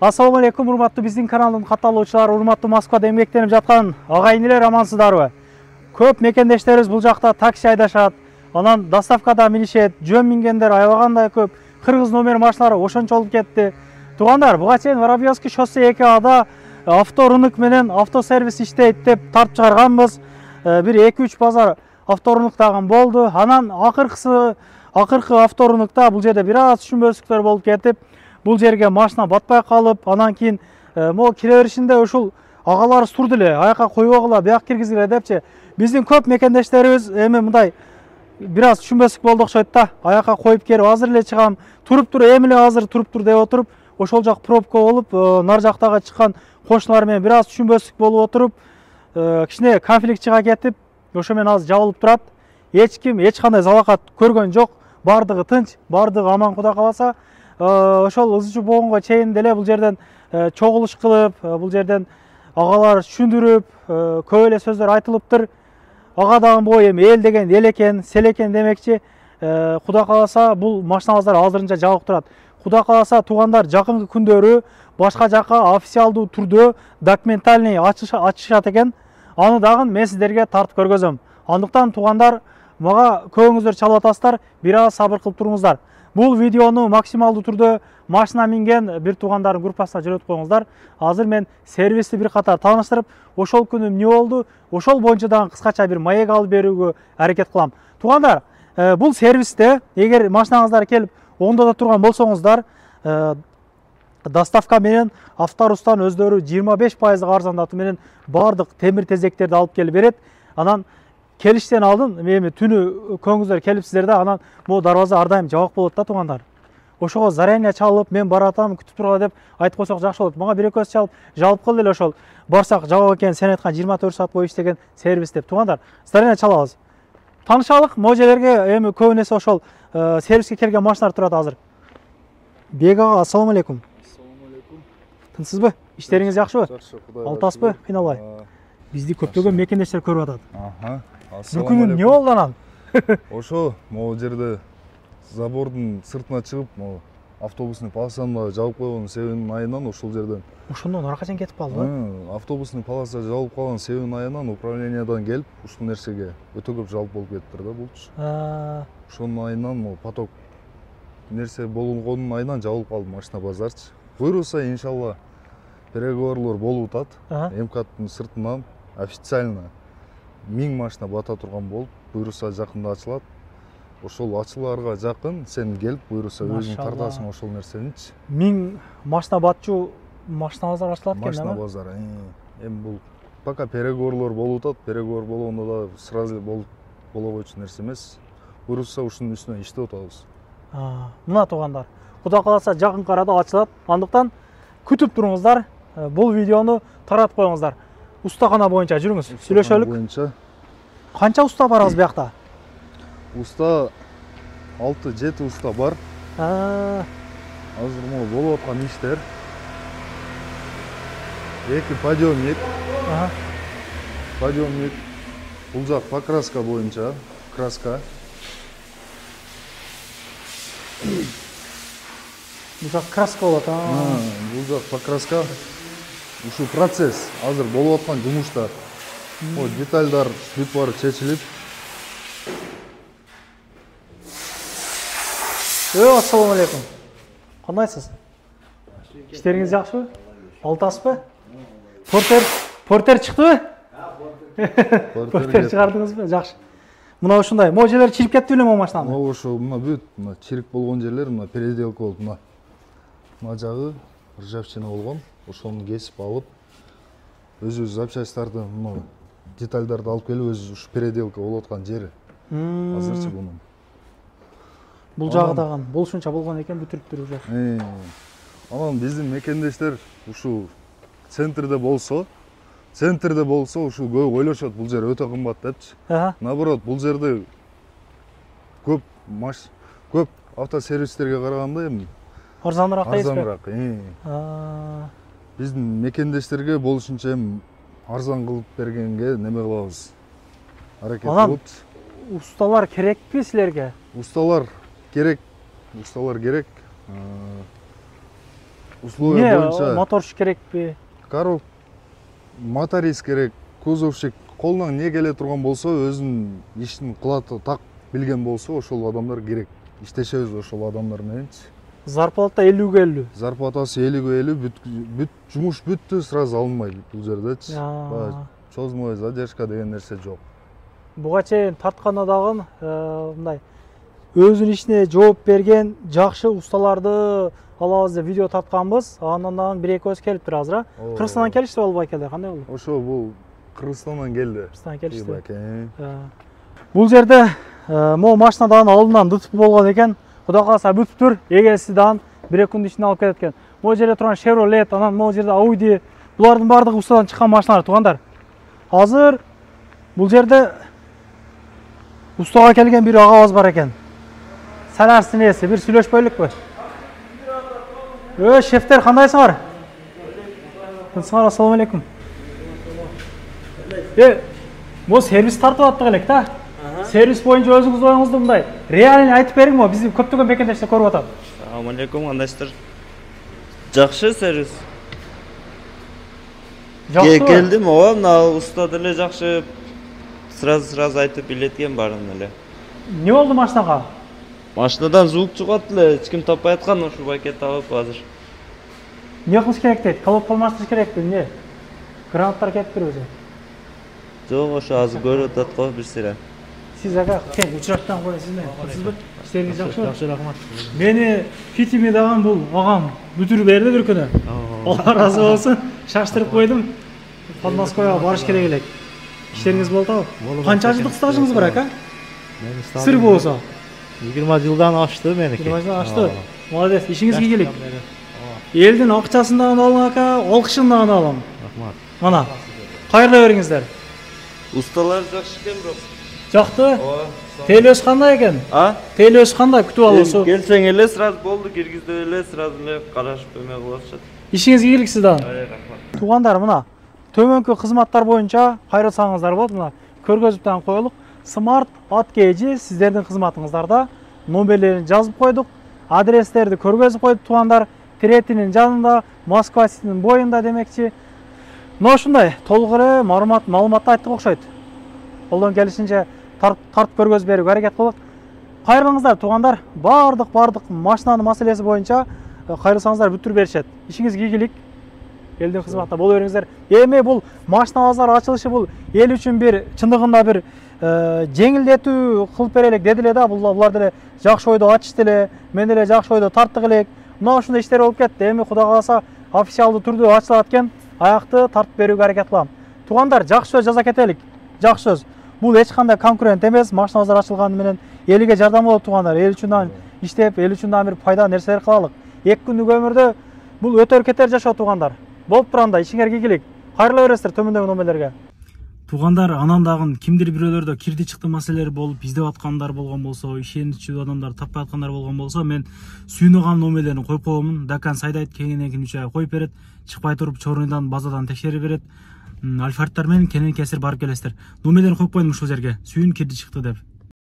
Assalamu алейкум, урматтуу биздин каналдын катталуучулары, урматтуу Москвада эмгектенип жаткан агайынылар, амансыздарбы? Көп мекендештерибиз бул жакта такси айдашат, анан доставкада минишет, жөн мингендер аябагандай көп. Кыргыз номер машиналары ошончолуп кетти. Туугандар, буга чейин Воробьевский шоссе 2Ада авторынок менен автосервис иштейт деп тартып чыгарганбыз. Бир 2-3 базар авторынктаган болду. Анан акыркы авторыныкта бул жерде бир аз түшүнбөстүктөр болуп кетип, бул жерге машина батпай калып, анан кийин могу кире беришинде ушул агаларыбыз турду эле, аяка койбогула, бияк киргизгиле депчи. Биздин көп мекендештерибиз эми мындай бир аз түшүнбөстүк болду окшойт да. Аяка коюп келип азыр эле чыгам, туруп тур, эми эле азыр туруп тур деп отуруп, ошол жак пробка болуп, нар жактагы чыккан кошуналар менен бир аз түшүнбөстүк болуп отуруп, кичине конфликт чыга кетип, ошо менен азыр жабылып турат. Эч ким эч кандай залакат көргөн жок, бардыгы тынч, бардыгы аман, Кудай кааласа. Ошол ызчу болгонго чейин деле бул жерден чогулуш кылып, бул жерден агалар түшүндүрүп, көп эле сөздөр айтылыптыр. Ага дагы бой эми эл деген эл экен, сел экен демекчи. Кудай кааласа бул машиналарыбыздар азырынча жабык турат. Кудай кааласа туугандар жакынкы күндөрү башка жака официалдуу түрдө документальный ачышат экен. Аны дагы мен сиздерге тартып көргөзөм. Андыктан туугандар, мага көбүңүздөр чалып атасыздар, бир аз сабыр кылып туруңуздар. Бул видеону максималдуу түрдө машина минген бир туугандардын группасына жөнөтүп коюңуздар. Азыр мен сервисти бир катар тааныштырып, ошол күнү эмне болду, ошол боюнча дагы кыскача бир маек алып берүүгө аракет кылам. Туугандар, бул сервисте эгер машинаңыздар келип оңдода турган болсоңуздар, доставка менен Авторустан өздөрү 25% арзандатуу менен бардык темир тезектерди алып келип берет. Анан келиштен алдын эми түнү көңүздөр келипсиздер да, анан могу дарбаза ар дайым жабык болот да туугандар. Ошого заранее чалып, мен баратам, күтүп тургула деп айтып койсок жакшы болот. Мага бир экөөсү чалып, жабып кыл деле ошол. Барсак жабык экен, сен айткан 24 саат бою иштеген сервис деп. Туугандар, заранее чалабыз. Таанышалык, могу жерлерге эми көбүнесе ошол сервиске келген машиналар турат азыр. Бек ага, ассаламу алейкум. Ассаламу алейкум. Тынчсызбы? Иштериңиз жакшыбы? Жакшы, Кудай. Алтасызбы? Кыйналбай. Бизди көптөгөн мекендештер көрүп атат. Бир Ассаламу күнү эмне болду анан? Ошо могу жерде забордун сыртына чыгып, могу автобусный полосаны жабып койгон себебинин айынан ошол жерден. Ошондон арка чейин кетип калды. Автобусный полоса жабылып калган себебинин айынан управлениядан келип, ушул нерсеге өтө көп жалп болуп кетиптир да булчу. Ошонун айынан могу поток нерсе болгонунун айынан жабылып калды машина базарчы. Буйрулса, иншалла, переговорлор болуп атат. МКаттын сыртынан официально 1000 машина бата турган болуп, буйрулса жакында ачылат. Ошол ачылаарга жакын сен келип, буйрулса өзүң тартасың ошол нерсеничи. 1000 машина батчу машина базар ачылат экен, Машина базары. Эми бул пока переговорлор болуп атат. Переговор болгондо да сразу боло койчу нерсе эмес. Буйрулса ушунун үстүнө иштеп атабыз. Мына туугандар, Кудай кааласа жакынкы арада ачылат. Андыктан күтүп туруңуздар. Бул видеону таратып коюңуздар. Устакана боюнча жүрүңүз, сүйлөшөлүк. Канча уста барабыз биякта? Уста 6-7 уста бар. Азыр могу болуп аткан иштер. 2 подъемник. Подъемник. Бул жак покраска боюнча, краска. Бул жак краска болот. Бул жак покраска. Ушул процесс азыр болуп аткан жумуштар. Детальдар бүт баары чечилип. Ассаламу алейкум. Кандайсыз? Иштериңиз жакшыбы? Алтасызбы? Портер чыктыбы? Портер чыгардыңызбы? Жакшы. Мына ушундай. Могу жерлер чирип кетти беле могу машинаны? Могу ошо мына бүт мына чирик болгон жерлер мына переделка болуп мына. Мына жагы ржавчина болгон. Ошону кесип алып, өзү запчастарды, мына детальдарды алып келип, өзү ушу переделка болуп аткан жери. Азырчы бунун. Бул жагы дагы болушунча болгон экен, бүтүрүптүр уже. Анан биздин мекендештер ушу центрде болсо ушу көп ойлошот, бул жер өтө кымбат депчи. Наоборот, бул жерде көп автосервистерге караганда эми арзаныраак дейсизби? Биздин мекендештерге болушунча эми арзан кылып бергенге неме кылабыз. Аракет кылып. Усталар керекпи силерге? Усталар керек. условия боюнча моторщик керекпи? коробка, моторист керек, кузовщик, колунан не келе турган болсо, өзүнүн ишин кыла так билген болсо, ошол адамдар керек. Иштешебиз ошол адамдар мененчи. Зарплата 50-ге 50. Зарплатасы 50-ге 50, бүт жумуш бүттү, сразу алынбайт бул жердечи. Чозмой задержка деген нерсе жок. Буга чейин тартканда дагы мындай өзүнүн ишине жооп берген жакшы усталарды алабыз деп видео тартканбыз. Андан дагы 1-2 келиптир азыр, а? Кыргызстандан келишти болбой келди, кандай болду? Ошо бул Кыргызстандан келди. Кыргызстандан келишти. Бул жерде могу машинадагы алдынан ДТП болгон экен. Кудай кааласа бүтүптүр. Эгеси дагы 1-2 күндүн ичинде алып кетет экен. Могу жерде турган Chevrolet, анан могу жерде Audi, булардын баардыгы устадан чыккан машиналар, туугандар. Азыр бул жерде устага келген бир агабыз бар экен. Саларсың эси, бир сүйлөшпөйлүкпү? Шефтер, кандайсыңар? Тынсыңар, ассаламу алейкум. Могу сервис тартып аттык элек да. Сервис боюнча өзүңүз оюңузду мындай реально айтып бериңби? Бизди көптөгөн бекендештер көрүп атат. Ассаламу алейкум, кандайсыздар? Жакшы сервис. Жакшы. Келдим, ооба, мына уста деле жакшы. Сразу айтып билеткен барын эле. Не болду машинага? Машинадан звук чыгат эле, эч ким таппай аткан, ошо пакет алып азыр. Не кылыш керек дейт? Колодка алмаштырыш керекпи, эмне? Гранаттар кетиптир өзү. Жок, ошо азыр көрүп атат го бир сире. Siz aga, ken uçuraktan koyasızmı? Sizbir, işleriniz жақсы? Жақсы, рахмат. Meni fitimi dağın bul, ağam bütürü berdi bir күнү. Allah razı olsun. Şaştırıp koydum. Подмосковья барыш керек элек. İşleriniz болды ау? Қанша жылдық стажыңыз бар ака? Сыр болса. 20 жылдан ашты меники. 20 жылдан ашты. Молодец, işingizге келейік. Елдің ақшасынан алың ака, олқышынан алың. Рахмат. Мана, қайырлай беріңіздер. Усталар жакшы экен, бирок. Жақты. Тейлөс қандай екен? Тейлөс қандай күтіп алысың? Келсең эле сразу болду, киргизди эле, сразу эле карашып эме кылышат. Ишиңизге келиксиз да. Рахмат. Туғандар, мына төмөнкү кызматтар боюнча кайрылсаңыздар болот. Мына көргөзүптөн коелук. Smart ATKG сиздердин кызматыңыздарда номерлерин жазып койдук. Адрестерди көргөзүп койдук туғандар. Третинин жанында, Москва Ситинин боюнда демекчи. Мына ушундай толук эле маалыматты айттык окшойт. Колдон келишинче тартып көргөзүп берүүгө аракет кылдык. Кайрылыңыздар туугандар, бардык машинанын маселеси боюнча кайрылсаңыздар бүтүрүп беришет. Ишиңизге ийгилик. Элдин кызматында боло бериңиздер. Эми бул машина базары ачылышы бул эл үчүн бир чындыгында бир жеңилдетүү кылып берелик деди эле да. Булар деле жакшы ойдо ачышты эле, мен деле жакшы ойдо тарттык элек. Мына ушундай иштер болуп кетти. Эми Кудай кааласа официалдуу түрдө ачылат экен. Аякты тартып берүүгө аракет кылам. Туугандар, жакшы сөз жаза кетелик. Жакшы сөз. Бул эч кандай конкурент эмес, машина базары ачылганы менен элге жардам болот туугандар. Эл үчүн иштеп, эл үчүн бир пайда нерселер кылалык. 2 күндүк өмүрдө бул өтөр кетер жашоо туугандар. Болуп турганда ишиңерге ийгилик. Кайрыла бересиздер төмөндөгү номерлерге. Туугандар, анан дагы кимдир бирөөлөрдө кирди чыкты маселелер болуп, издеп аткандар болгон болсо, ишеничүү адамдар таппай аткандар болгон болсо, мен сүйүнөган номерлерин коюп коемун. Дакан Сайдайт кеңинен 3 ай коюп берет, чыкпай туруп чорундан базадан текшерип берет. Альфардтар менен кенен кесир барып келесиздер. Номерлерин коюп койдум ушул жерге. Сүйүн кирди чыкты деп.